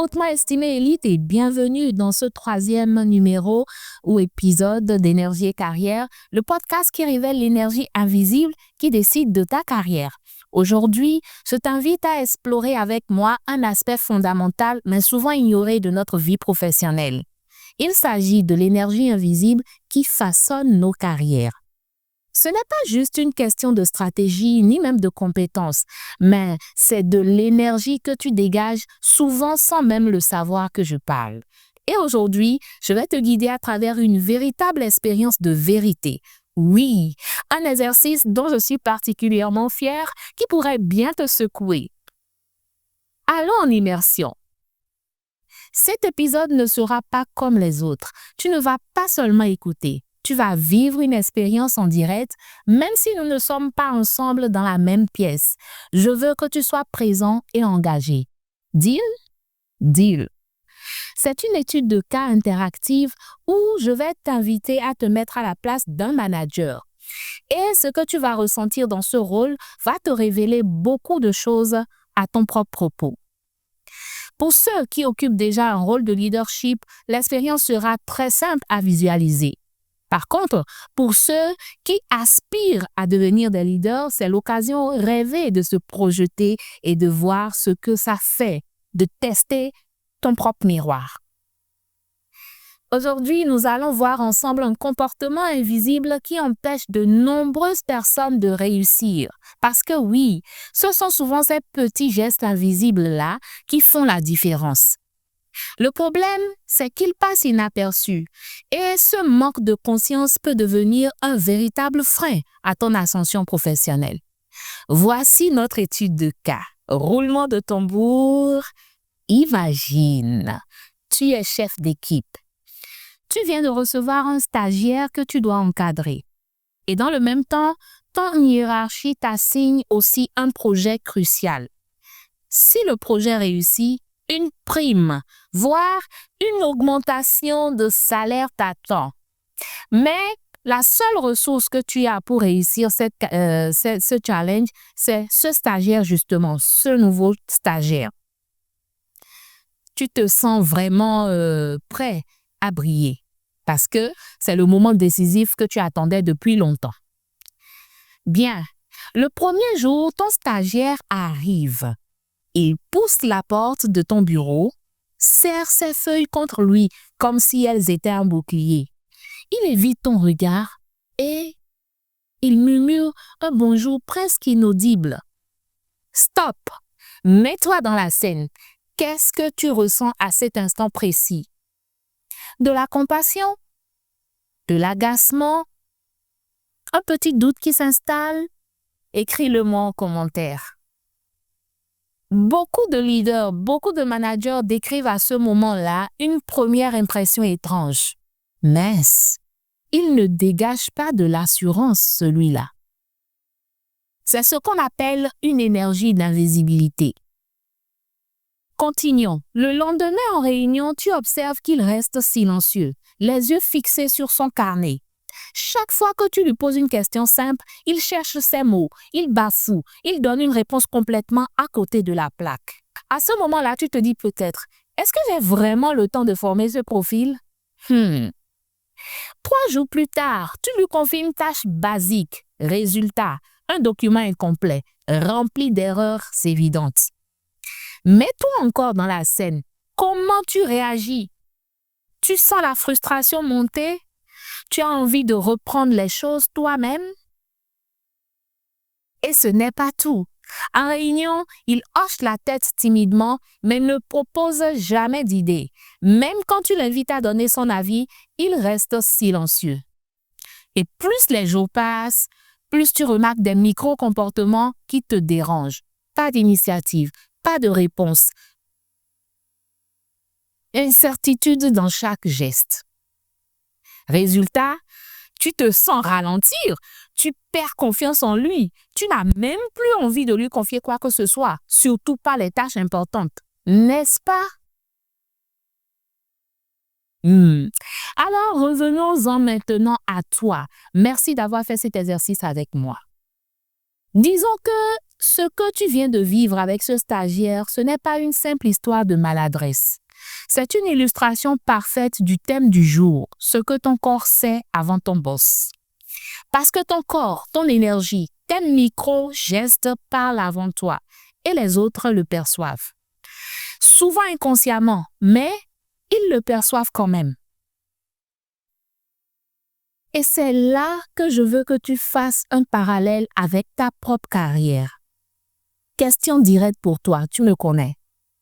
hautement estimée élite et bienvenue dans ce 3e numéro ou épisode d'Énergie et Carrière, le podcast qui révèle l'énergie invisible qui décide de ta carrière. Aujourd'hui, je t'invite à explorer avec moi un aspect fondamental mais souvent ignoré de notre vie professionnelle. Il s'agit de l'énergie invisible qui façonne nos carrières. Ce n'est pas juste une question de stratégie ni même de compétences, mais c'est de l'énergie que tu dégages souvent sans même le savoir que je parle. Et aujourd'hui, je vais te guider à travers une véritable expérience de vérité. Oui, un exercice dont je suis particulièrement fière qui pourrait bien te secouer. Allons en immersion. Cet épisode ne sera pas comme les autres. Tu ne vas pas seulement écouter. Tu vas vivre une expérience en direct, même si nous ne sommes pas ensemble dans la même pièce. Je veux que tu sois présent et engagé. Deal? Deal. C'est une étude de cas interactive où je vais t'inviter à te mettre à la place d'un manager. Et ce que tu vas ressentir dans ce rôle va te révéler beaucoup de choses à ton propre propos. Pour ceux qui occupent déjà un rôle de leadership, l'expérience sera très simple à visualiser. Par contre, pour ceux qui aspirent à devenir des leaders, c'est l'occasion rêvée de se projeter et de voir ce que ça fait, de tester ton propre miroir. Aujourd'hui, nous allons voir ensemble un comportement invisible qui empêche de nombreuses personnes de réussir. Parce que oui, ce sont souvent ces petits gestes invisibles-là qui font la différence. Le problème, c'est qu'ils passent inaperçus et ce manque de conscience peut devenir un véritable frein à ton ascension professionnelle. Voici notre étude de cas. Roulement de tambour. Imagine, tu es chef d'équipe. Tu viens de recevoir un stagiaire que tu dois encadrer. Et dans le même temps, ton hiérarchie t'assigne aussi un projet crucial. Si le projet réussit, une prime, voire une augmentation de salaire t'attend. Mais la seule ressource que tu as pour réussir ce challenge, c'est ce stagiaire justement, ce nouveau stagiaire. Tu te sens vraiment prêt à briller parce que c'est le moment décisif que tu attendais depuis longtemps. Bien, le premier jour, ton stagiaire arrive. Il pousse la porte de ton bureau, serre ses feuilles contre lui comme si elles étaient un bouclier. Il évite ton regard et il murmure un bonjour presque inaudible. Stop! Mets-toi dans la scène. Qu'est-ce que tu ressens à cet instant précis? De la compassion? De l'agacement? Un petit doute qui s'installe? Écris-le-moi en commentaire. Beaucoup de leaders, beaucoup de managers décrivent à ce moment-là une première impression étrange. Mince, il ne dégage pas de l'assurance, celui-là. C'est ce qu'on appelle une énergie d'invisibilité. Continuons. Le lendemain en réunion, tu observes qu'il reste silencieux, les yeux fixés sur son carnet. Chaque fois que tu lui poses une question simple, il cherche ses mots, il bafoue, il donne une réponse complètement à côté de la plaque. À ce moment-là, tu te dis peut-être, est-ce que j'ai vraiment le temps de former ce profil? 3 jours plus tard, tu lui confies une tâche basique. Résultat, un document incomplet, rempli d'erreurs évidentes. Mets-toi encore dans la scène. Comment tu réagis? Tu sens la frustration monter? Tu as envie de reprendre les choses toi-même? Et ce n'est pas tout. En réunion, il hoche la tête timidement, mais ne propose jamais d'idée. Même quand tu l'invites à donner son avis, il reste silencieux. Et plus les jours passent, plus tu remarques des micro-comportements qui te dérangent. Pas d'initiative, pas de réponse. Incertitude dans chaque geste. Résultat, tu te sens ralentir, tu perds confiance en lui, tu n'as même plus envie de lui confier quoi que ce soit, surtout pas les tâches importantes, n'est-ce pas? Alors revenons-en maintenant à toi. Merci d'avoir fait cet exercice avec moi. Disons que ce que tu viens de vivre avec ce stagiaire, ce n'est pas une simple histoire de maladresse. C'est une illustration parfaite du thème du jour, ce que ton corps sait avant ton boss. Parce que ton corps, ton énergie, tes micro-gestes parlent avant toi et les autres le perçoivent. Souvent inconsciemment, mais ils le perçoivent quand même. Et c'est là que je veux que tu fasses un parallèle avec ta propre carrière. Question directe pour toi, tu me connais.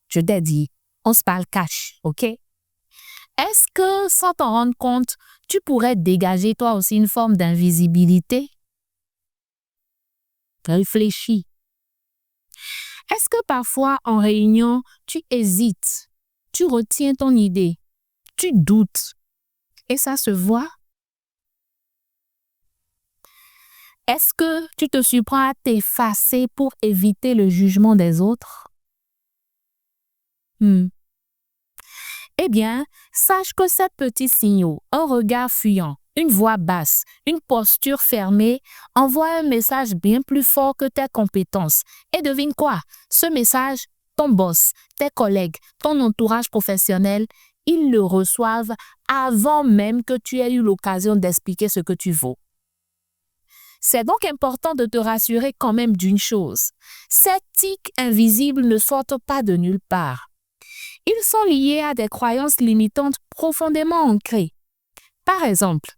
Je t'ai dit, on se parle cash, ok? Est-ce que, sans t'en rendre compte, tu pourrais dégager toi aussi une forme d'invisibilité? Réfléchis. Est-ce que parfois, en réunion, tu hésites, tu retiens ton idée, tu doutes, et ça se voit? Est-ce que tu te surprends à t'effacer pour éviter le jugement des autres? Eh bien, sache que ces petits signaux, un regard fuyant, une voix basse, une posture fermée, envoient un message bien plus fort que tes compétences. Et devine quoi? Ce message, ton boss, tes collègues, ton entourage professionnel, ils le reçoivent avant même que tu aies eu l'occasion d'expliquer ce que tu vaux. C'est donc important de te rassurer quand même d'une chose. Ces tics invisibles ne sortent pas de nulle part. Ils sont liés à des croyances limitantes profondément ancrées. Par exemple,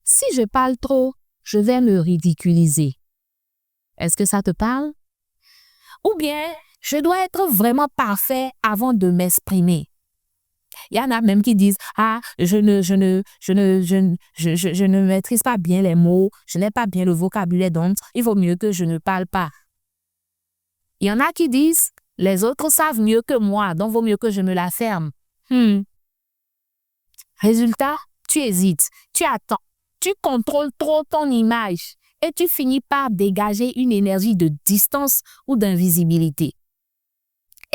si je parle trop, je vais me ridiculiser. Est-ce que ça te parle? Ou bien, je dois être vraiment parfait avant de m'exprimer. Il y en a même qui disent, je ne maîtrise pas bien les mots, je n'ai pas bien le vocabulaire, donc il vaut mieux que je ne parle pas. Il y en a qui disent, les autres savent mieux que moi, donc vaut mieux que je me la ferme. Résultat, tu hésites, tu attends, tu contrôles trop ton image et tu finis par dégager une énergie de distance ou d'invisibilité.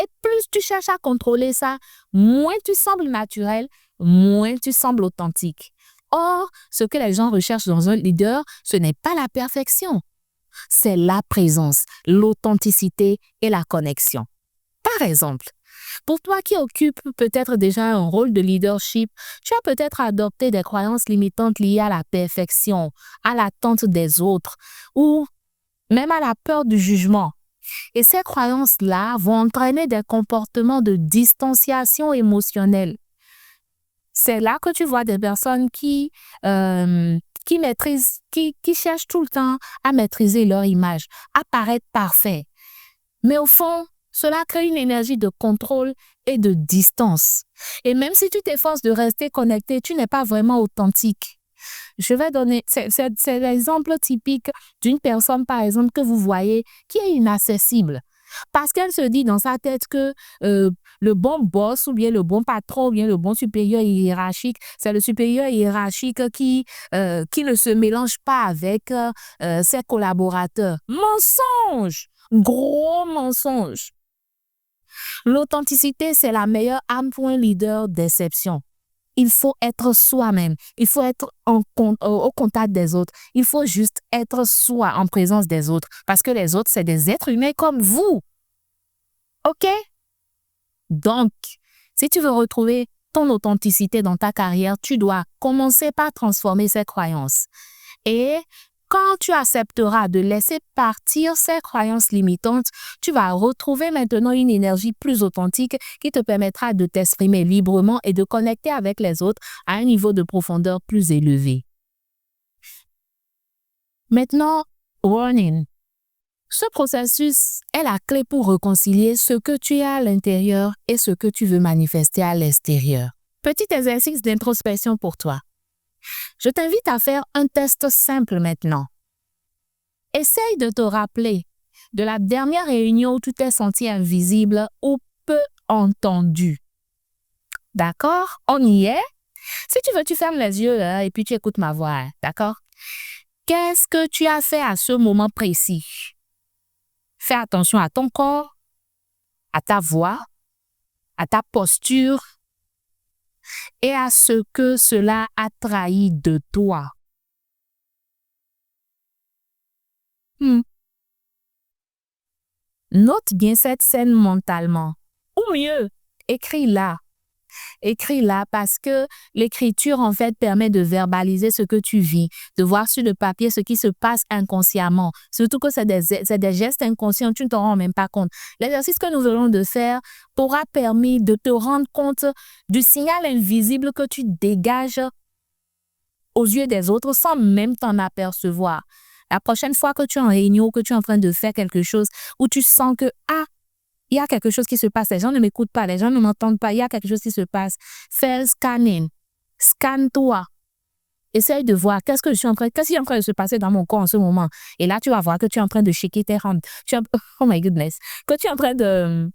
Et plus tu cherches à contrôler ça, moins tu sembles naturel, moins tu sembles authentique. Or, ce que les gens recherchent dans un leader, ce n'est pas la perfection. C'est la présence, l'authenticité et la connexion. Par exemple, pour toi qui occupes peut-être déjà un rôle de leadership, tu as peut-être adopté des croyances limitantes liées à la perfection, à l'attente des autres ou même à la peur du jugement. Et ces croyances-là vont entraîner des comportements de distanciation émotionnelle. C'est là que tu vois des personnes qui maîtrisent, qui cherchent tout le temps à maîtriser leur image, à paraître parfait. Mais au fond, cela crée une énergie de contrôle et de distance. Et même si tu t'efforces de rester connecté, tu n'es pas vraiment authentique. Je vais donner, c'est l'exemple typique d'une personne, par exemple, que vous voyez qui est inaccessible. Parce qu'elle se dit dans sa tête que le bon boss ou bien le bon patron ou bien le bon supérieur hiérarchique, c'est le supérieur hiérarchique qui ne se mélange pas avec ses collaborateurs. Mensonge! Gros mensonge! L'authenticité, c'est la meilleure arme pour un leader d'exception. Il faut être soi-même. Il faut être au contact des autres. Il faut juste être soi en présence des autres. Parce que les autres, c'est des êtres humains comme vous. OK? Donc, si tu veux retrouver ton authenticité dans ta carrière, tu dois commencer par transformer ces croyances. Et quand tu accepteras de laisser partir ces croyances limitantes, tu vas retrouver maintenant une énergie plus authentique qui te permettra de t'exprimer librement et de connecter avec les autres à un niveau de profondeur plus élevé. Maintenant, warning. Ce processus est la clé pour réconcilier ce que tu as à l'intérieur et ce que tu veux manifester à l'extérieur. Petit exercice d'introspection pour toi. Je t'invite à faire un test simple maintenant. Essaye de te rappeler de la dernière réunion où tu t'es senti invisible ou peu entendu. D'accord? On y est? Si tu veux, tu fermes les yeux et puis tu écoutes ma voix. D'accord? Qu'est-ce que tu as fait à ce moment précis? Fais attention à ton corps, à ta voix, à ta posture et à ce que cela a trahi de toi. Note bien cette scène mentalement. Ou mieux, écris-la. Écris-la parce que l'écriture, en fait, permet de verbaliser ce que tu vis, de voir sur le papier ce qui se passe inconsciemment. Surtout que c'est des gestes inconscients, tu ne t'en rends même pas compte. L'exercice que nous venons de faire t'aura permis de te rendre compte du signal invisible que tu dégages aux yeux des autres sans même t'en apercevoir. La prochaine fois que tu es en réunion ou que tu es en train de faire quelque chose où tu sens que, il y a quelque chose qui se passe, les gens ne m'écoutent pas, les gens ne m'entendent pas, il y a quelque chose qui se passe. Fais le scanning. Scanne-toi. Essaye de voir qu'est-ce qui est en train de se passer dans mon corps en ce moment. Et là, tu vas voir que tu es en train de shaker tes hands. Oh my goodness. Que tu es en train de...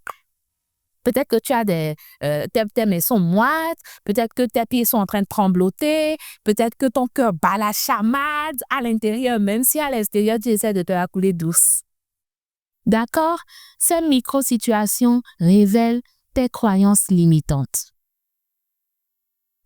Peut-être que tu as tes mains sont moites, peut-être que tes pieds sont en train de trembloter, peut-être que ton cœur bat la chamade à l'intérieur, même si à l'extérieur, tu essaies de te la couler douce. D'accord? Ces micro-situations révèlent tes croyances limitantes.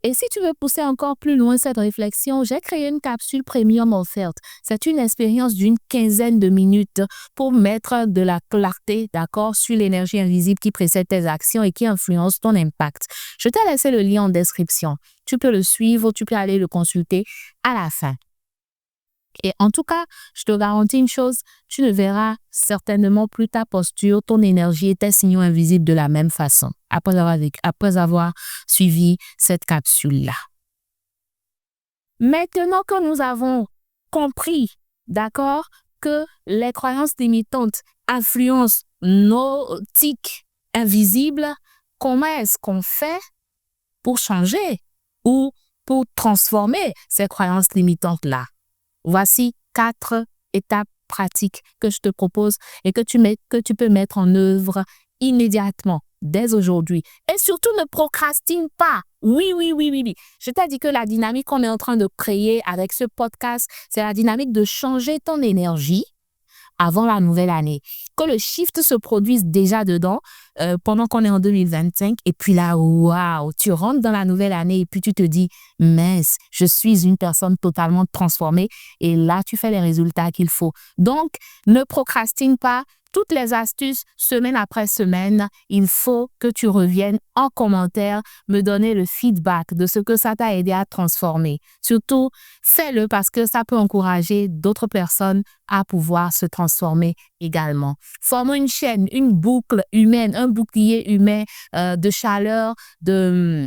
Et si tu veux pousser encore plus loin cette réflexion, j'ai créé une capsule premium offerte. C'est une expérience d'une 15aine de minutes pour mettre de la clarté, d'accord, sur l'énergie invisible qui précède tes actions et qui influence ton impact. Je t'ai laissé le lien en description. Tu peux le suivre, tu peux aller le consulter à la fin. Et en tout cas, je te garantis une chose, tu ne verras certainement plus ta posture, ton énergie et tes signaux invisibles de la même façon après avoir suivi cette capsule-là. Maintenant que nous avons compris, d'accord, que les croyances limitantes influencent nos tics invisibles, comment est-ce qu'on fait pour changer ou pour transformer ces croyances limitantes-là? Voici 4 étapes pratiques que je te propose et que tu peux mettre en œuvre immédiatement, dès aujourd'hui. Et surtout, ne procrastine pas. Oui. Je t'ai dit que la dynamique qu'on est en train de créer avec ce podcast, c'est la dynamique de changer ton énergie avant la nouvelle année. Que le shift se produise déjà dedans pendant qu'on est en 2025. Et puis là, waouh, tu rentres dans la nouvelle année et puis tu te dis, mince, je suis une personne totalement transformée. Et là, tu fais les résultats qu'il faut. Donc, ne procrastine pas. Toutes les astuces, semaine après semaine, il faut que tu reviennes en commentaire, me donner le feedback de ce que ça t'a aidé à transformer. Surtout, fais-le parce que ça peut encourager d'autres personnes à pouvoir se transformer également. Formons une chaîne, une boucle humaine, un bouclier humain de chaleur, de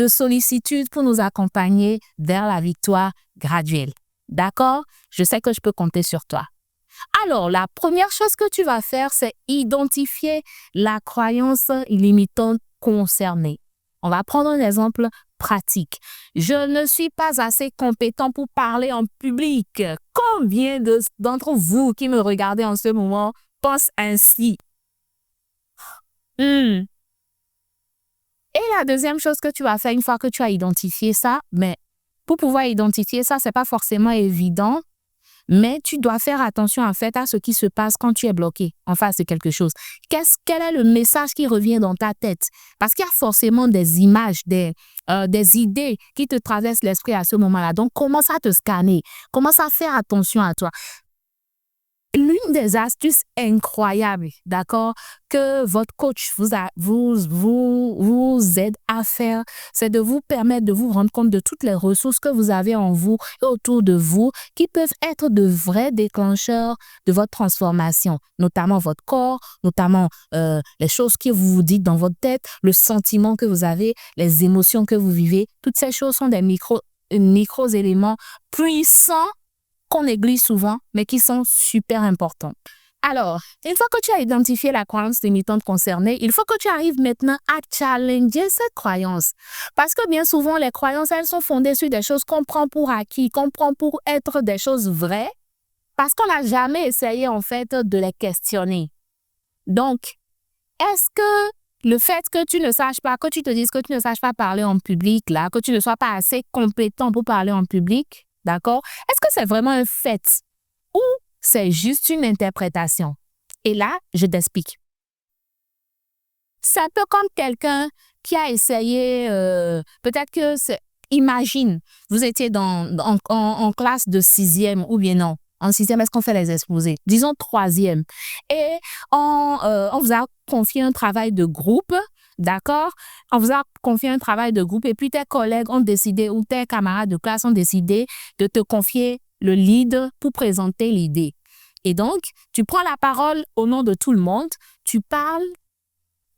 sollicitude pour nous accompagner vers la victoire graduelle. D'accord? Je sais que je peux compter sur toi. Alors, la première chose que tu vas faire, c'est identifier la croyance limitante concernée. On va prendre un exemple pratique. Je ne suis pas assez compétent pour parler en public. Combien d'entre vous qui me regardez en ce moment pensent ainsi? Et la deuxième chose que tu vas faire une fois que tu as identifié ça, mais pour pouvoir identifier ça, c'est pas forcément évident. Mais tu dois faire attention en fait à ce qui se passe quand tu es bloqué en face de quelque chose. Quel est le message qui revient dans ta tête? Parce qu'il y a forcément des images, des idées qui te traversent l'esprit à ce moment-là. Donc, commence à te scanner. Commence à faire attention à toi. L'une des astuces incroyables, d'accord, que votre coach vous aide à faire, c'est de vous permettre de vous rendre compte de toutes les ressources que vous avez en vous et autour de vous qui peuvent être de vrais déclencheurs de votre transformation, notamment votre corps, notamment les choses que vous vous dites dans votre tête, le sentiment que vous avez, les émotions que vous vivez. Toutes ces choses sont des micro-éléments puissants qu'on néglige souvent, mais qui sont super importants. Alors, une fois que tu as identifié la croyance limitante concernée, il faut que tu arrives maintenant à challenger cette croyance. Parce que bien souvent, les croyances, elles sont fondées sur des choses qu'on prend pour acquis, qu'on prend pour être des choses vraies, parce qu'on n'a jamais essayé, en fait, de les questionner. Donc, est-ce que le fait que tu ne saches pas, que tu te dises que tu ne saches pas parler en public, là, que tu ne sois pas assez compétent pour parler en public, d'accord? Est-ce que c'est vraiment un fait ou c'est juste une interprétation? Et là, je t'explique. C'est un peu comme quelqu'un qui a essayé, peut-être que imagine, vous étiez en classe de 6e ou bien non, En sixième, est-ce qu'on fait les exposés? Disons troisième. Et on vous a confié un travail de groupe, d'accord? On vous a confié un travail de groupe et puis tes collègues ont décidé ou tes camarades de classe ont décidé de te confier le lead pour présenter l'idée. Et donc, tu prends la parole au nom de tout le monde, tu parles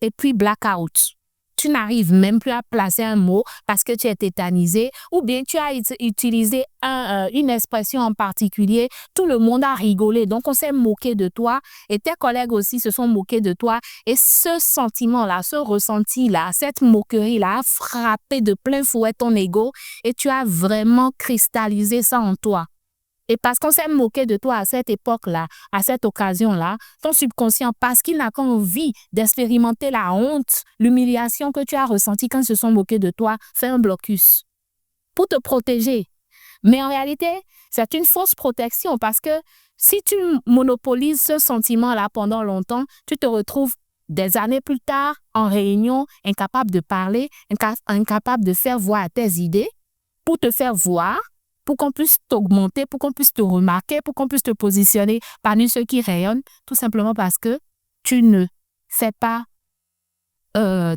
et puis blackout. Tu n'arrives même plus à placer un mot parce que tu es tétanisé ou bien tu as utilisé une expression en particulier. Tout le monde a rigolé, donc on s'est moqué de toi et tes collègues aussi se sont moqués de toi. Et ce sentiment-là, ce ressenti-là, cette moquerie-là a frappé de plein fouet ton ego et tu as vraiment cristallisé ça en toi. Et parce qu'on s'est moqué de toi à cette époque-là, à cette occasion-là, ton subconscient, parce qu'il n'a qu'envie d'expérimenter la honte, l'humiliation que tu as ressentie quand ils se sont moqués de toi, fait un blocus pour te protéger. Mais en réalité, c'est une fausse protection parce que si tu monopolises ce sentiment-là pendant longtemps, tu te retrouves des années plus tard en réunion, incapable de parler, incapable de faire voir tes idées pour te faire voir, pour qu'on puisse t'augmenter, pour qu'on puisse te remarquer, pour qu'on puisse te positionner parmi ceux qui rayonnent, tout simplement parce que tu ne fais pas,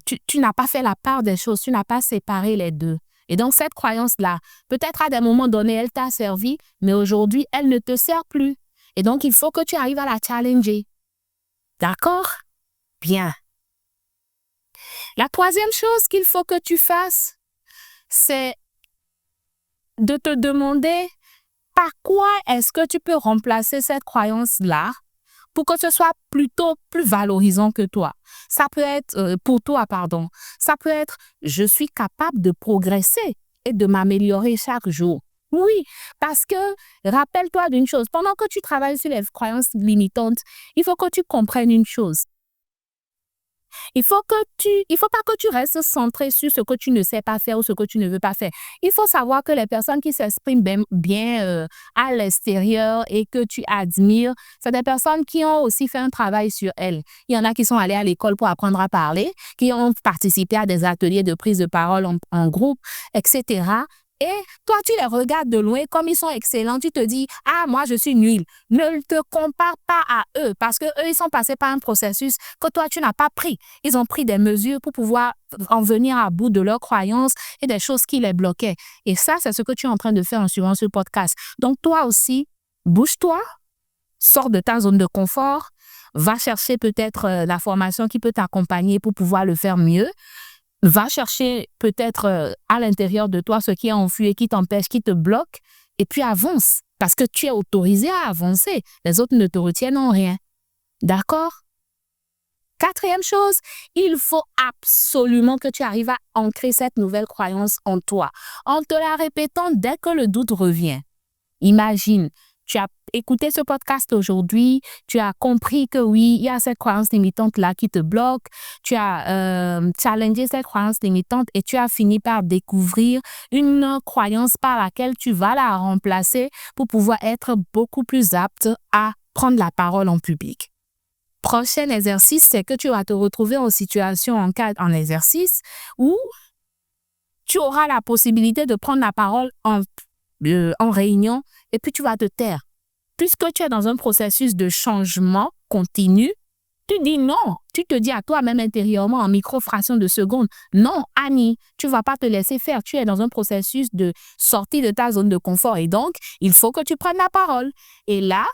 tu n'as pas fait la part des choses, tu n'as pas séparé les deux. Et donc, cette croyance-là, peut-être à des moments donnés, elle t'a servi, mais aujourd'hui, elle ne te sert plus. Et donc, il faut que tu arrives à la challenger. D'accord? Bien. La troisième chose qu'il faut que tu fasses, c'est de te demander par quoi est-ce que tu peux remplacer cette croyance-là pour que ce soit plutôt plus valorisant que toi. Ça peut être, pour toi, pardon, ça peut être « je suis capable de progresser et de m'améliorer chaque jour ». Oui, parce que rappelle-toi d'une chose, pendant que tu travailles sur les croyances limitantes, il faut que tu comprennes une chose. Il faut pas que tu restes centré sur ce que tu ne sais pas faire ou ce que tu ne veux pas faire. Il faut savoir que les personnes qui s'expriment bien à l'extérieur et que tu admires, c'est des personnes qui ont aussi fait un travail sur elles. Il y en a qui sont allés à l'école pour apprendre à parler, qui ont participé à des ateliers de prise de parole en groupe, etc. Et toi, tu les regardes de loin comme ils sont excellents. Tu te dis, ah, moi, je suis nul. Ne te compare pas à eux parce qu'eux, ils sont passés par un processus que toi, tu n'as pas pris. Ils ont pris des mesures pour pouvoir en venir à bout de leurs croyances et des choses qui les bloquaient. Et ça, c'est ce que tu es en train de faire en suivant ce podcast. Donc, toi aussi, bouge-toi, sors de ta zone de confort, va chercher peut-être la formation qui peut t'accompagner pour pouvoir le faire mieux. Va chercher peut-être à l'intérieur de toi ce qui est enfui, qui t'empêche, qui te bloque, et puis avance. Parce que tu es autorisé à avancer. Les autres ne te retiennent en rien. D'accord? Quatrième chose, il faut absolument que tu arrives à ancrer cette nouvelle croyance en toi, en te la répétant dès que le doute revient. Imagine, tu as écouté ce podcast aujourd'hui, tu as compris que oui, il y a cette croyance limitante-là qui te bloque, tu as challengé cette croyance limitante et tu as fini par découvrir une croyance par laquelle tu vas la remplacer pour pouvoir être beaucoup plus apte à prendre la parole en public. Prochain exercice, c'est que tu vas te retrouver en situation en exercice où tu auras la possibilité de prendre la parole en réunion et puis tu vas te taire. Puisque tu es dans un processus de changement continu, tu dis non. Tu te dis à toi-même intérieurement en micro-fraction de seconde, non, Annie, tu ne vas pas te laisser faire. Tu es dans un processus de sortie de ta zone de confort et donc, il faut que tu prennes la parole. Et là,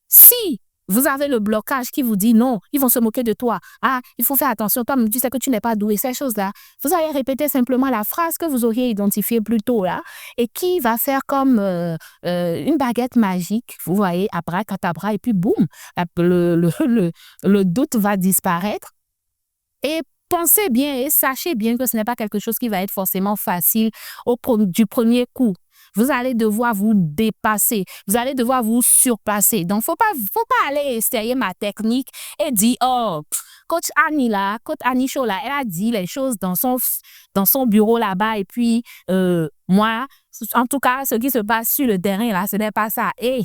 si vous avez le blocage qui vous dit non, ils vont se moquer de toi. Ah, il faut faire attention, toi, tu sais que tu n'es pas doué, ces choses-là. Vous allez répéter simplement la phrase que vous auriez identifiée plus tôt là et qui va faire comme une baguette magique. Vous voyez, abracadabra et puis boum, le doute va disparaître. Et pensez bien et sachez bien que ce n'est pas quelque chose qui va être forcément facile du premier coup. Vous allez devoir vous dépasser. Vous allez devoir vous surpasser. Donc, faut pas aller essayer ma technique et dire, oh, coach Annie là, coach Annie Show là, elle a dit les choses dans son bureau là-bas et puis, moi, en tout cas, ce qui se passe sur le terrain là, ce n'est pas ça. Et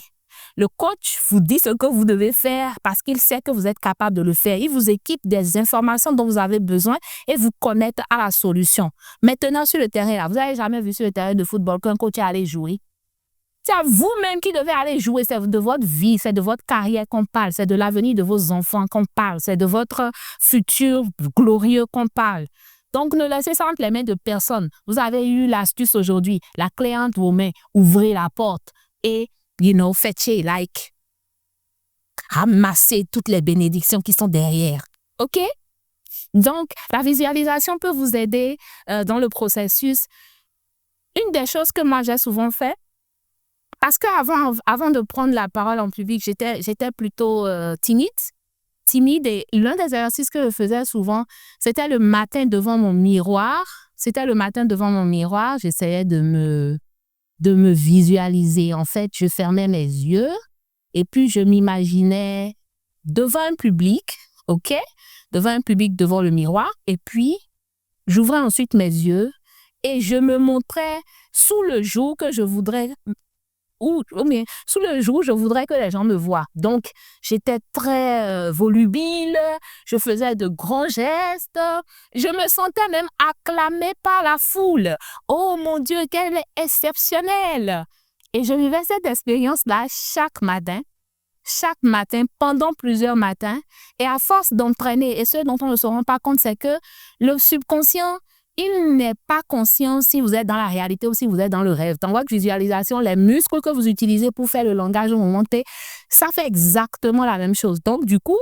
le coach vous dit ce que vous devez faire parce qu'il sait que vous êtes capable de le faire. Il vous équipe des informations dont vous avez besoin et vous connecte à la solution. Maintenant, sur le terrain, là, vous n'avez jamais vu sur le terrain de football qu'un coach est allé jouer. C'est à vous-même qui devez aller jouer. C'est de votre vie, c'est de votre carrière qu'on parle, c'est de l'avenir de vos enfants qu'on parle, c'est de votre futur glorieux qu'on parle. Donc, ne laissez ça entre les mains de personne. Vous avez eu l'astuce aujourd'hui, la clé entre vos mains. Ouvrez la porte et, fetchez, ramassez toutes les bénédictions qui sont derrière. OK? Donc, la visualisation peut vous aider dans le processus. Une des choses que moi, j'ai souvent fait, parce qu'avant de prendre la parole en public, j'étais plutôt timide et l'un des exercices que je faisais souvent, c'était le matin devant mon miroir. J'essayais de me visualiser. En fait, je fermais mes yeux et puis je m'imaginais devant un public, OK? Devant un public, devant le miroir. Et puis, j'ouvrais ensuite mes yeux et je me montrais sous le jour que je voudrais sous le jour, je voudrais que les gens me voient. Donc, j'étais très volubile, je faisais de grands gestes, je me sentais même acclamée par la foule. Oh mon Dieu, qu'elle est exceptionnelle! Et je vivais cette expérience-là chaque matin, pendant plusieurs matins. Et à force d'entraîner, et ce dont on ne se rend pas compte, c'est que le subconscient, il n'est pas conscient si vous êtes dans la réalité ou si vous êtes dans le rêve. Dans votre visualisation, les muscles que vous utilisez pour faire le langage au moment T, ça fait exactement la même chose. Donc, du coup,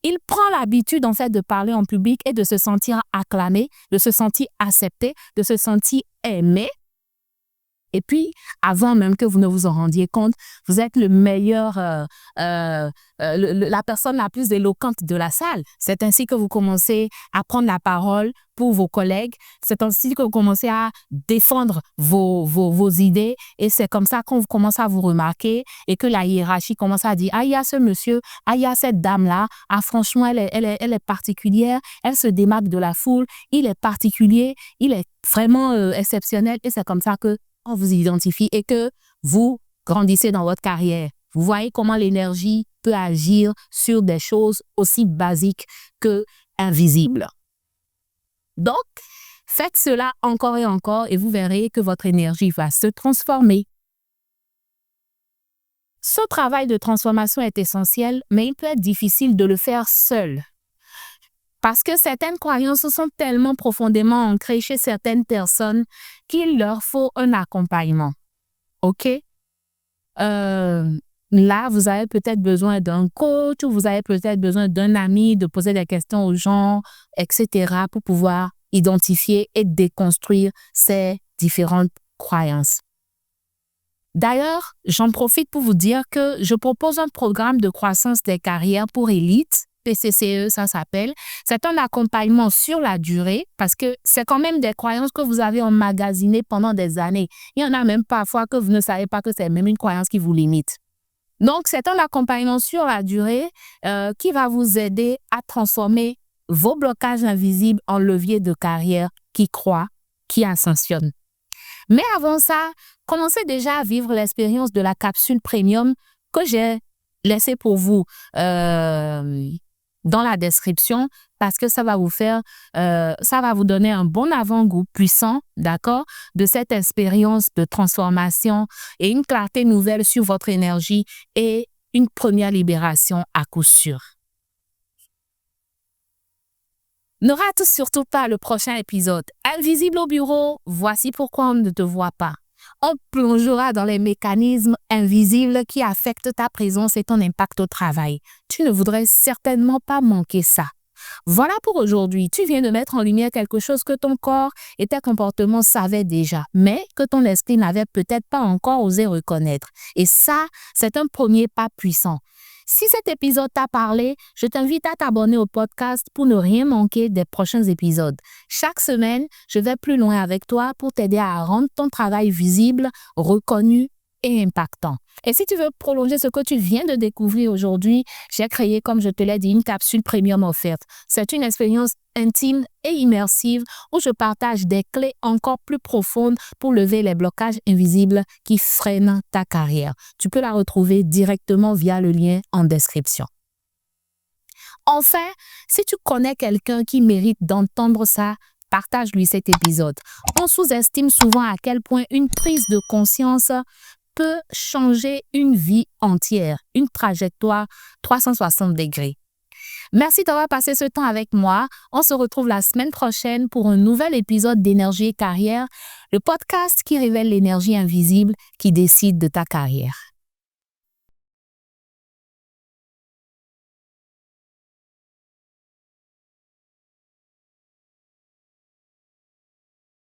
il prend l'habitude, en fait, de parler en public et de se sentir acclamé, de se sentir accepté, de se sentir aimé. Et puis, avant même que vous ne vous en rendiez compte, vous êtes le meilleur, la personne la plus éloquente de la salle. C'est ainsi que vous commencez à prendre la parole pour vos collègues. C'est ainsi que vous commencez à défendre vos idées. Et c'est comme ça qu'on commence à vous remarquer et que la hiérarchie commence à dire « Ah, il y a ce monsieur, ah, il y a cette dame-là. Ah, franchement, elle est particulière. Elle se démarque de la foule. Il est particulier. Il est vraiment exceptionnel. » Et c'est comme ça que on vous identifie et que vous grandissez dans votre carrière. Vous voyez comment l'énergie peut agir sur des choses aussi basiques que invisibles. Donc, faites cela encore et encore et vous verrez que votre énergie va se transformer. Ce travail de transformation est essentiel, mais il peut être difficile de le faire seul. Parce que certaines croyances sont tellement profondément ancrées chez certaines personnes qu'il leur faut un accompagnement. OK? Là, vous avez peut-être besoin d'un coach ou vous avez peut-être besoin d'un ami, de poser des questions aux gens, etc. pour pouvoir identifier et déconstruire ces différentes croyances. D'ailleurs, j'en profite pour vous dire que je propose un programme de croissance des carrières pour élites. PCCE, ça s'appelle. C'est un accompagnement sur la durée parce que c'est quand même des croyances que vous avez emmagasinées pendant des années. Il y en a même parfois que vous ne savez pas que c'est même une croyance qui vous limite. Donc, c'est un accompagnement sur la durée qui va vous aider à transformer vos blocages invisibles en leviers de carrière qui croient, qui ascensionnent. Mais avant ça, commencez déjà à vivre l'expérience de la capsule premium que j'ai laissée pour vous dans la description parce que ça va vous donner un bon avant-goût puissant, d'accord, de cette expérience de transformation et une clarté nouvelle sur votre énergie et une première libération à coup sûr. Ne rate surtout pas le prochain épisode. Invisible au bureau, voici pourquoi on ne te voit pas. On plongera dans les mécanismes invisibles qui affectent ta présence et ton impact au travail. Tu ne voudrais certainement pas manquer ça. Voilà pour aujourd'hui. Tu viens de mettre en lumière quelque chose que ton corps et tes comportements savaient déjà, mais que ton esprit n'avait peut-être pas encore osé reconnaître. Et ça, c'est un premier pas puissant. Si cet épisode t'a parlé, je t'invite à t'abonner au podcast pour ne rien manquer des prochains épisodes. Chaque semaine, je vais plus loin avec toi pour t'aider à rendre ton travail visible, reconnu et impactant. Et si tu veux prolonger ce que tu viens de découvrir aujourd'hui, j'ai créé, comme je te l'ai dit, une capsule premium offerte. C'est une expérience intime et immersive où je partage des clés encore plus profondes pour lever les blocages invisibles qui freinent ta carrière. Tu peux la retrouver directement via le lien en description. Enfin, si tu connais quelqu'un qui mérite d'entendre ça, partage-lui cet épisode. On sous-estime souvent à quel point une prise de conscience peut changer une vie entière, une trajectoire 360 degrés. Merci d'avoir passé ce temps avec moi. On se retrouve la semaine prochaine pour un nouvel épisode d'Énergie et Carrière, le podcast qui révèle l'énergie invisible qui décide de ta carrière.